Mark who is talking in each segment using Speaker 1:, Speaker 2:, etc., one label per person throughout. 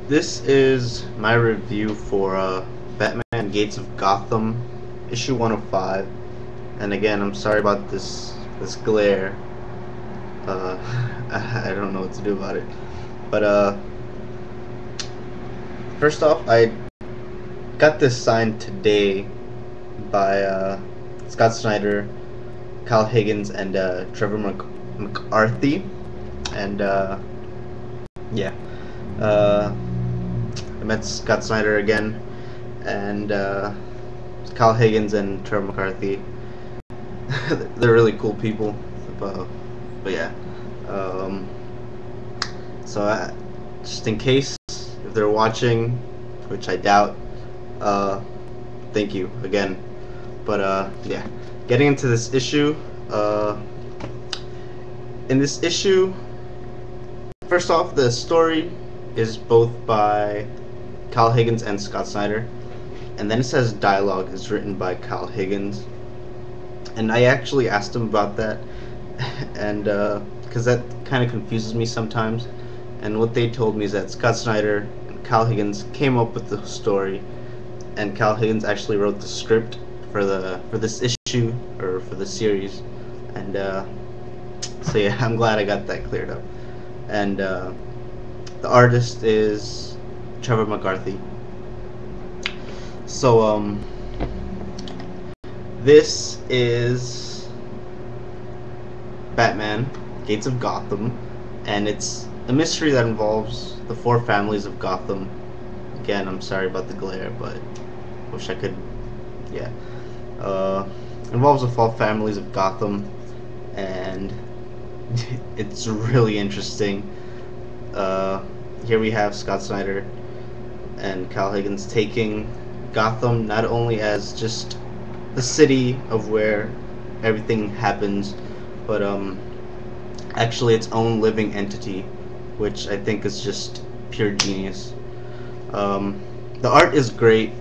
Speaker 1: This is my review for Batman Gates of Gotham, issue 105. And again, I'm sorry about this glare. Uh, I don't know what to do about it. But first off, I got this signed today by Scott Snyder, Kyle Higgins, and Trevor McCarthy. And yeah, uh, I met Scott Snyder again, and Kyle Higgins and Trevor McCarthy. They're really cool people. But yeah. Um, just in case if they're watching, which I doubt, thank you again. But yeah, getting into this issue. In this issue, first off, the story is both by Kyle Higgins and Scott Snyder, and then it says dialogue is written by Kyle Higgins. And I actually asked him about that, and because that kind of confuses me sometimes. And what they told me is that Scott Snyder and Kyle Higgins came up with the story, and Kyle Higgins actually wrote the script for this issue, or for the series. And so yeah, I'm glad I got that cleared up. And the artist is Trevor McCarthy. So this is Batman, Gates of Gotham, and it's a mystery that involves the four families of Gotham. Again, I'm sorry about the glare, but wish I could, yeah. Involves the four families of Gotham, and it's really interesting. Here we have Scott Snyder and Kyle Higgins taking Gotham not only as just the city of where everything happens, but actually its own living entity, which I think is just pure genius. The art is great.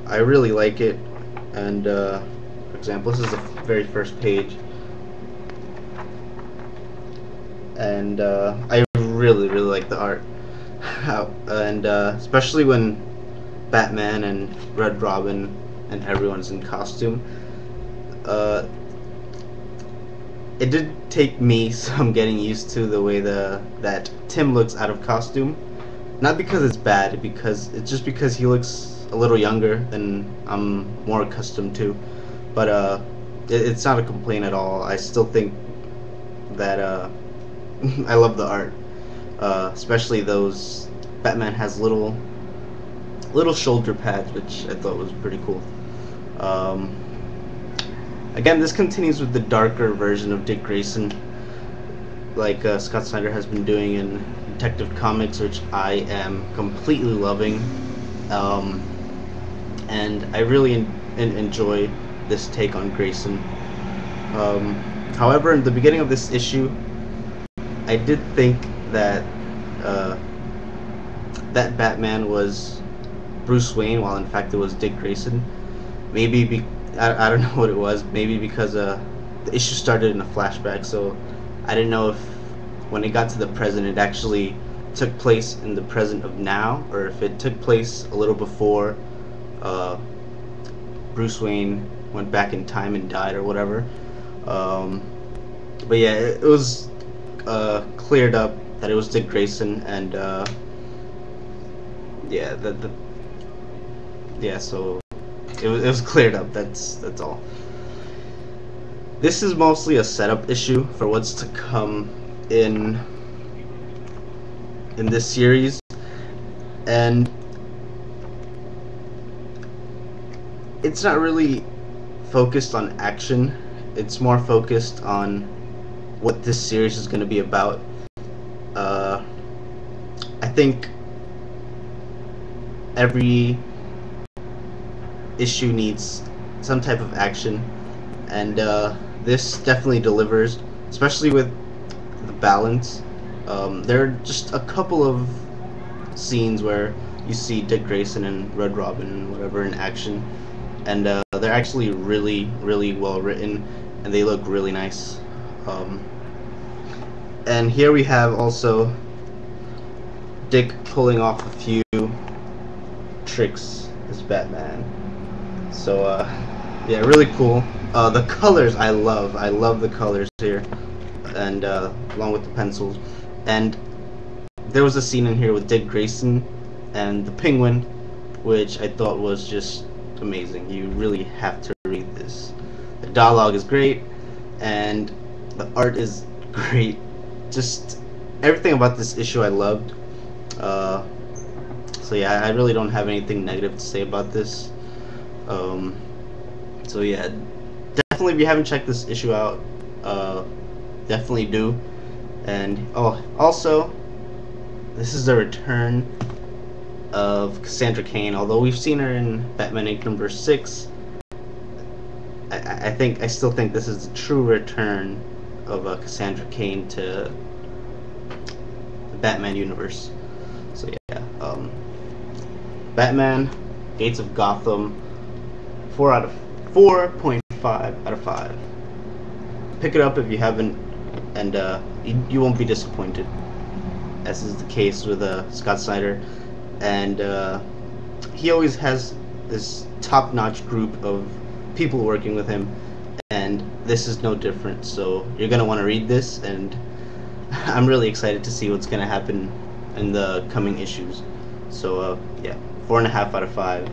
Speaker 1: I really like it. And for example, this is the very first page, and I really like the art. And especially when Batman and Red Robin and everyone's in costume. It did take me some getting used to the way that Tim looks out of costume. Not because it's bad, it's just because he looks a little younger than I'm more accustomed to. But it's not a complaint at all. I still think that I love the art, especially those Batman has little shoulder pads, which I thought was pretty cool. Again, this continues with the darker version of Dick Grayson, like Scott Snyder has been doing in Detective Comics, which I am completely loving. And I really enjoy this take on Grayson. However, in the beginning of this issue, I did think that that Batman was Bruce Wayne, while in fact it was Dick Grayson. Maybe I don't know what it was. Maybe because the issue started in a flashback, so I didn't know if when it got to the present it actually took place in the present of now, or if it took place a little before Bruce Wayne went back in time and died or whatever. But yeah, it was cleared up that it was Dick Grayson, and yeah, so it was cleared up. That's all. This is mostly a setup issue for what's to come in this series, and it's not really focused on action. It's more focused on what this series is going to be about. I think every issue needs some type of action, and this definitely delivers, especially with the balance. There are just a couple of scenes where you see Dick Grayson and Red Robin and whatever in action, and they're actually really well written, and they look really nice. And here we have also Dick pulling off a few tricks as Batman. So yeah, really cool. The colors I love. I love the colors here, and along with the pencils. And there was a scene in here with Dick Grayson and the Penguin, which I thought was just amazing. You really have to read this. The dialogue is great, and the art is great. Just everything about this issue I loved. So yeah, I really don't have anything negative to say about this. So yeah, definitely if you haven't checked this issue out, definitely do. And oh, also, this is the return of Cassandra Cain. Although we've seen her in Batman Inc. #6, I still think this is the true return of Cassandra Cain to the Batman universe. So yeah, Batman, Gates of Gotham, 4.5 out of 5. Pick it up if you haven't, and you won't be disappointed, as is the case with Scott Snyder. And he always has this top-notch group of people working with him, and this is no different. So you're gonna want to read this, and I'm really excited to see what's gonna happen in the coming issues. So yeah, 4.5 out of 5.